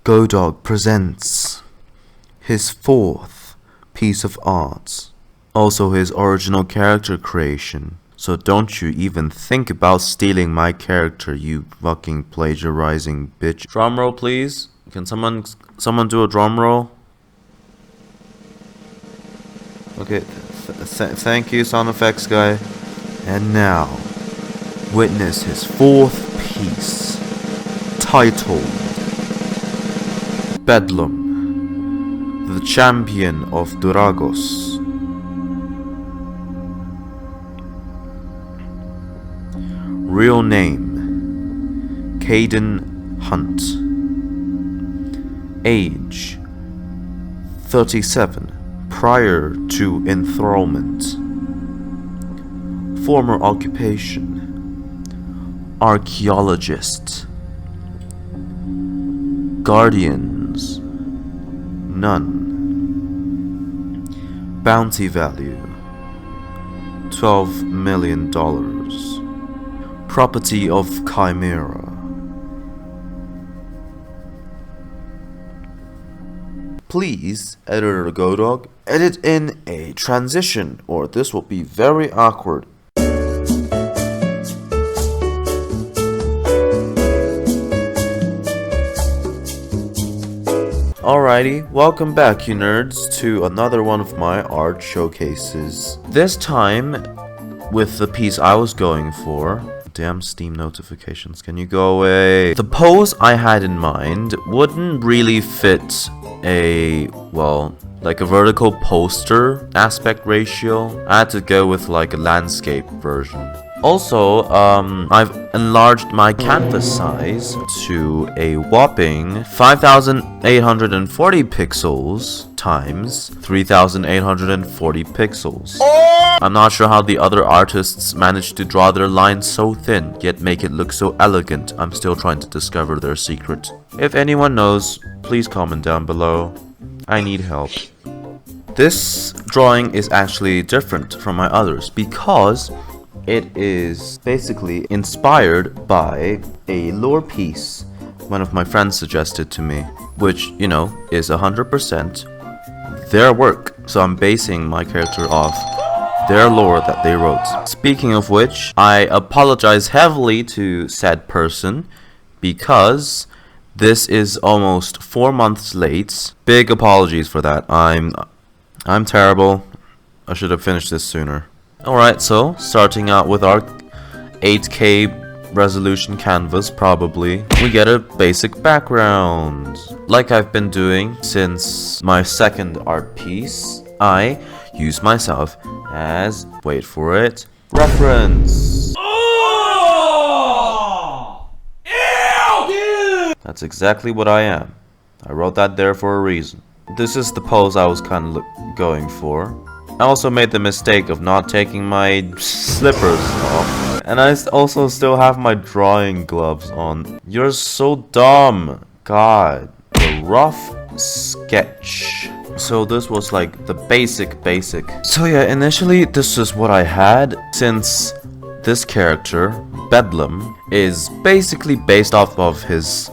Godog presents his fourth piece of art, also his original character creation. So don't you even think about stealing my character, you fucking plagiarizing bitch. Drum roll, please. Can someone do a drum roll? Okay, thank you, sound effects guy. And now, witness his fourth piece, titled BEDLAM, the champion of Duragos. Real name, Caden Hunt. Age, 37, prior to enthrallment. Former occupation, Archeologist. Guardians, none. Bounty value, $12 million. Property of Chimera. Please, Editor Godog, edit in a transition, or this will be very awkward. Alrighty, welcome back you nerds to another one of my art showcases. This time, with the piece I was going for. Damn Steam notifications, can you go away? The pose I had in mind wouldn't really fit like a vertical poster aspect ratio. I had to go with like a landscape version. Also, I've enlarged my canvas size to a whopping 5,840 pixels times 3,840 pixels. I'm not sure how the other artists managed to draw their lines so thin, yet make it look so elegant. I'm still trying to discover their secret. If anyone knows, please comment down below. I need help. This drawing is actually different from my others because it is basically inspired by a lore piece one of my friends suggested to me, which, you know, is 100% their work. So I'm basing my character off their lore that they wrote. Speaking of which, I apologize heavily to said person because this is almost 4 months late. Big apologies for that. I'm terrible. I should have finished this sooner. Alright, so starting out with our 8K resolution canvas, probably, we get a basic background. Like I've been doing since my second art piece, I use myself as, wait for it, reference. Oh! Ew! That's exactly what I am. I wrote that there for a reason. This is the pose I was kind of going for. I also made the mistake of not taking my slippers off. And I also still have my drawing gloves on. You're so dumb. God. The rough sketch. So this was like the basic. So yeah, initially this is what I had, since this character, BEDLAM, is basically based off of his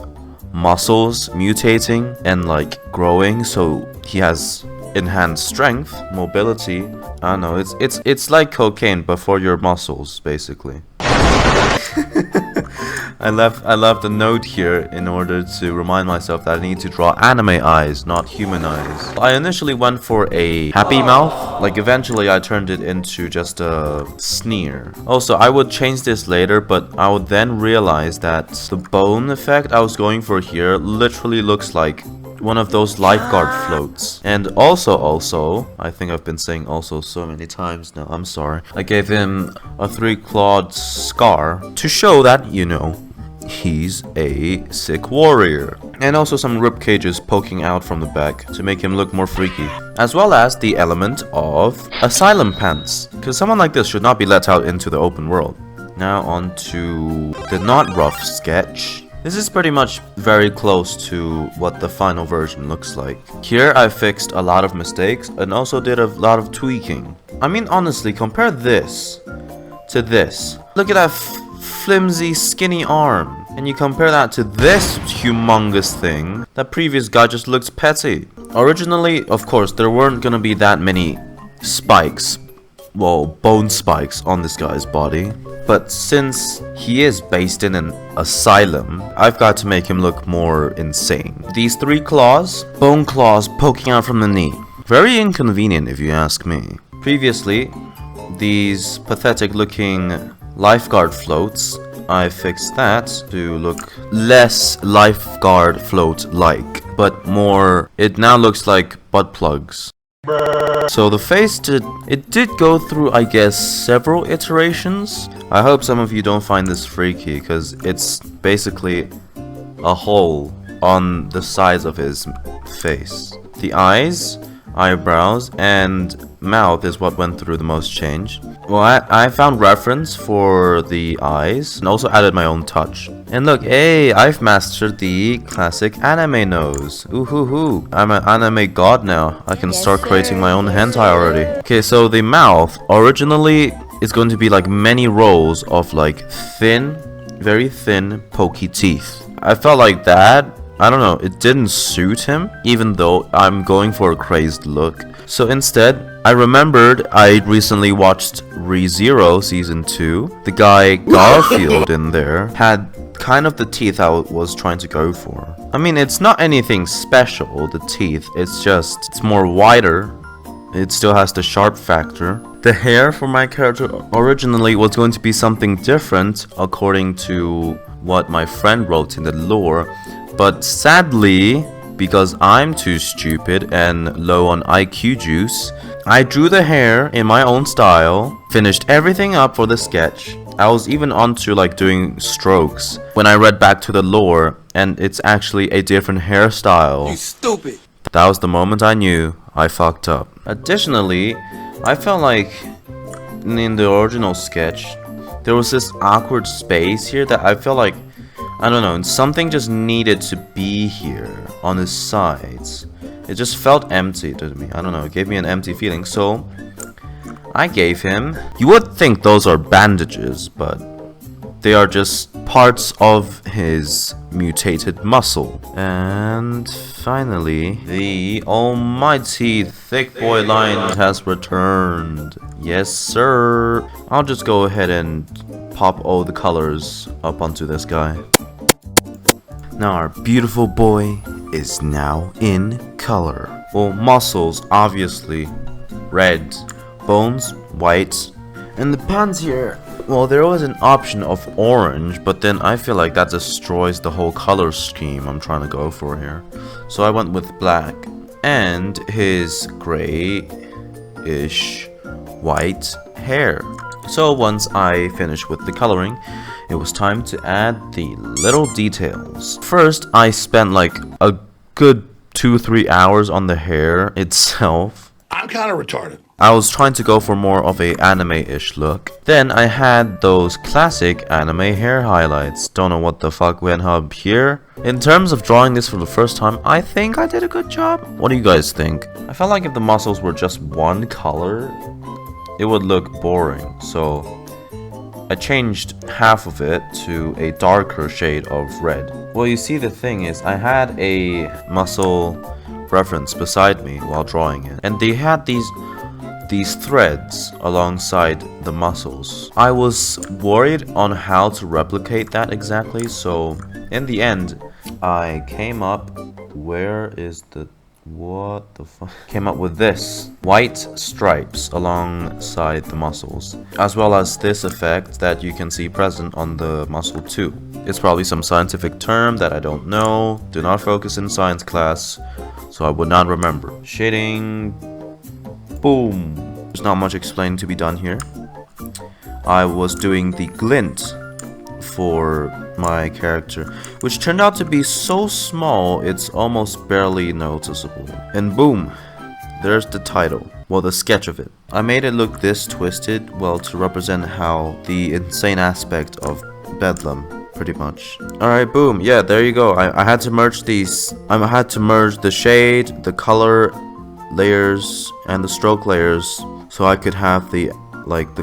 muscles mutating and like growing, so he has enhanced strength, mobility. I don't know, it's like cocaine but for your muscles, basically. I left a note here in order to remind myself that I need to draw anime eyes, not human eyes. I initially went for a happy mouth, like eventually I turned it into just a sneer. Also, I would change this later, but I would then realize that the bone effect I was going for here literally looks like one of those lifeguard floats. And also, I think I've been saying also so many times now, I'm sorry. I gave him a 3-clawed scar to show that, you know, he's a sick warrior. And also some rib cages poking out from the back to make him look more freaky. As well as the element of Asylum pants, because someone like this should not be let out into the open world. Now on to the not rough sketch. This is pretty much very close to what the final version looks like. Here I fixed a lot of mistakes and also did a lot of tweaking. I mean, honestly, compare this to this. Look at that flimsy, skinny arm. And you compare that to this humongous thing, that previous guy just looks petty. Originally, of course, there weren't gonna be that many spikes, well, bone spikes on this guy's body. But since he is based in an asylum, I've got to make him look more insane. These 3 claws, bone claws poking out from the knee. Very inconvenient if you ask me. Previously, these pathetic looking lifeguard floats, I fixed that to look less lifeguard float like, but more, it now looks like butt plugs. So the face did go through, I guess, several iterations. I hope some of you don't find this freaky, because it's basically a hole on the sides of his face. The eyes, eyebrows, and mouth is what went through the most change. Well, I found reference for the eyes and also added my own touch. And look, hey, I've mastered the classic anime nose. Ooh hoo hoo. I'm an anime god now. I can start creating my own hentai already. Okay, so the mouth originally is going to be like many rows of like thin, very thin, pokey teeth. I felt like that, I don't know, it didn't suit him, even though I'm going for a crazed look. So instead, I remembered I recently watched ReZero Season 2. The guy Garfield in there had kind of the teeth I was trying to go for. I mean, it's not anything special, the teeth, it's more wider. It still has the sharp factor. The hair for my character originally was going to be something different according to what my friend wrote in the lore. But sadly, because I'm too stupid and low on IQ juice, I drew the hair in my own style, finished everything up for the sketch. I was even onto like doing strokes when I read back to the lore, and it's actually a different hairstyle. You stupid! That was the moment I knew I fucked up. Additionally, I felt like in the original sketch, there was this awkward space here that I felt like, I don't know, something just needed to be here on his sides. It just felt empty to me. I don't know, it gave me an empty feeling. So I gave him, you would think those are bandages, but they are just parts of his mutated muscle. And finally, the almighty thick boy line has returned. Yes, sir. I'll just go ahead and pop all the colors up onto this guy. Now our beautiful boy is now in color. Well, muscles, obviously, red. Bones, white. And the pants here, well, there was an option of orange, but then I feel like that destroys the whole color scheme I'm trying to go for here. So I went with black. And his gray-ish white hair. So once I finished with the coloring, it was time to add the little details. First, I spent like a good 2-3 hours on the hair itself. I'm kind of retarded. I was trying to go for more of a anime-ish look. Then I had those classic anime hair highlights. Don't know what the fuck went up here. In terms of drawing this for the first time, I think I did a good job. What do you guys think? I felt like if the muscles were just one color, it would look boring. So I changed half of it to a darker shade of red. Well, you see, the thing is, I had a muscle reference beside me while drawing it, and they had these threads alongside the muscles. I was worried on how to replicate that exactly, so in the end I came up, came up with this white stripes alongside the muscles, as well as this effect that you can see present on the muscle too. It's probably some scientific term that I don't know. Do not focus in science class, so I would not remember. Shading. Boom. There's not much explaining to be done here. I was doing the glint for my character, which turned out to be so small it's almost barely noticeable. And boom, there's the title. Well, the sketch of it. I made it look this twisted, well, to represent how the insane aspect of BEDLAM, pretty much. Alright, boom, yeah, there you go. I had to merge these. I had to merge the shade, the color layers, and the stroke layers, so I could have the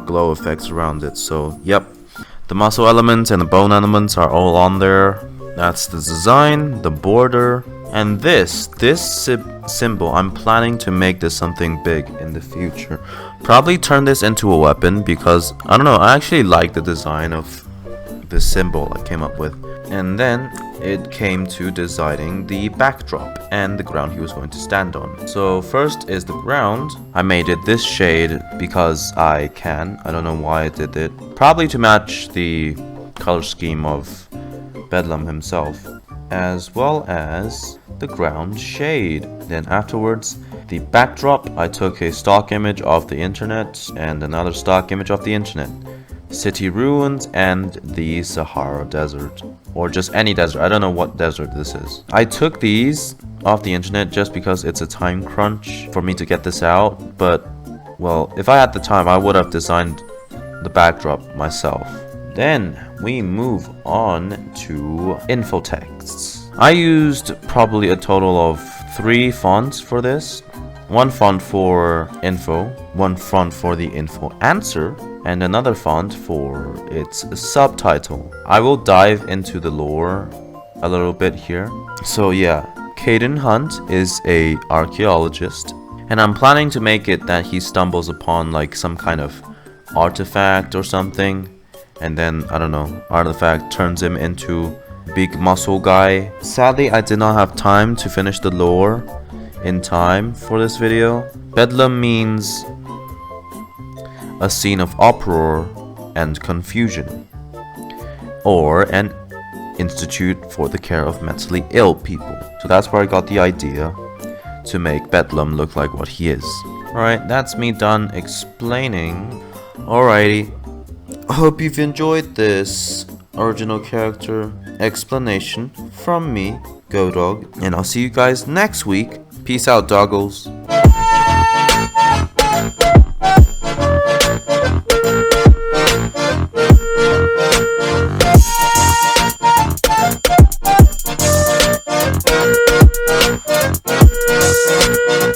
glow effects around it. So yep, The muscle elements and the bone elements are all on there. That's the design, the border, and this symbol, I'm planning to make this something big in the future. Probably turn this into a weapon because, I don't know, I actually like the design of this symbol I came up with. And then it came to deciding the backdrop and the ground he was going to stand on. So first is the ground. I made it this shade because I can. I don't know why I did it. Probably to match the color scheme of BEDLAM himself, as well as the ground shade. Then afterwards, the backdrop, I took a stock image of the internet and another stock image of the internet. City ruins and the Sahara Desert, or just any desert. I don't know what desert this is. I took these off the internet just because it's a time crunch for me to get this out, but well, if I had the time, I would have designed the backdrop myself. Then we move on to info texts. I used probably a total of 3 fonts for this. One font for info, one font for the info answer, and another font for its subtitle. I will dive into the lore a little bit here. So yeah, Caden Hunt is a archaeologist, and I'm planning to make it that he stumbles upon like some kind of artifact or something, and then, I don't know, artifact turns him into big muscle guy. Sadly, I did not have time to finish the lore in time for this video. BEDLAM means a scene of uproar and confusion, or an institute for the care of mentally ill people. So that's where I got the idea to make BEDLAM look like what he is. Alright, that's me done explaining. Alrighty, hope you've enjoyed this original character explanation from me, GoDog, and I'll see you guys next week. Peace out, doggos.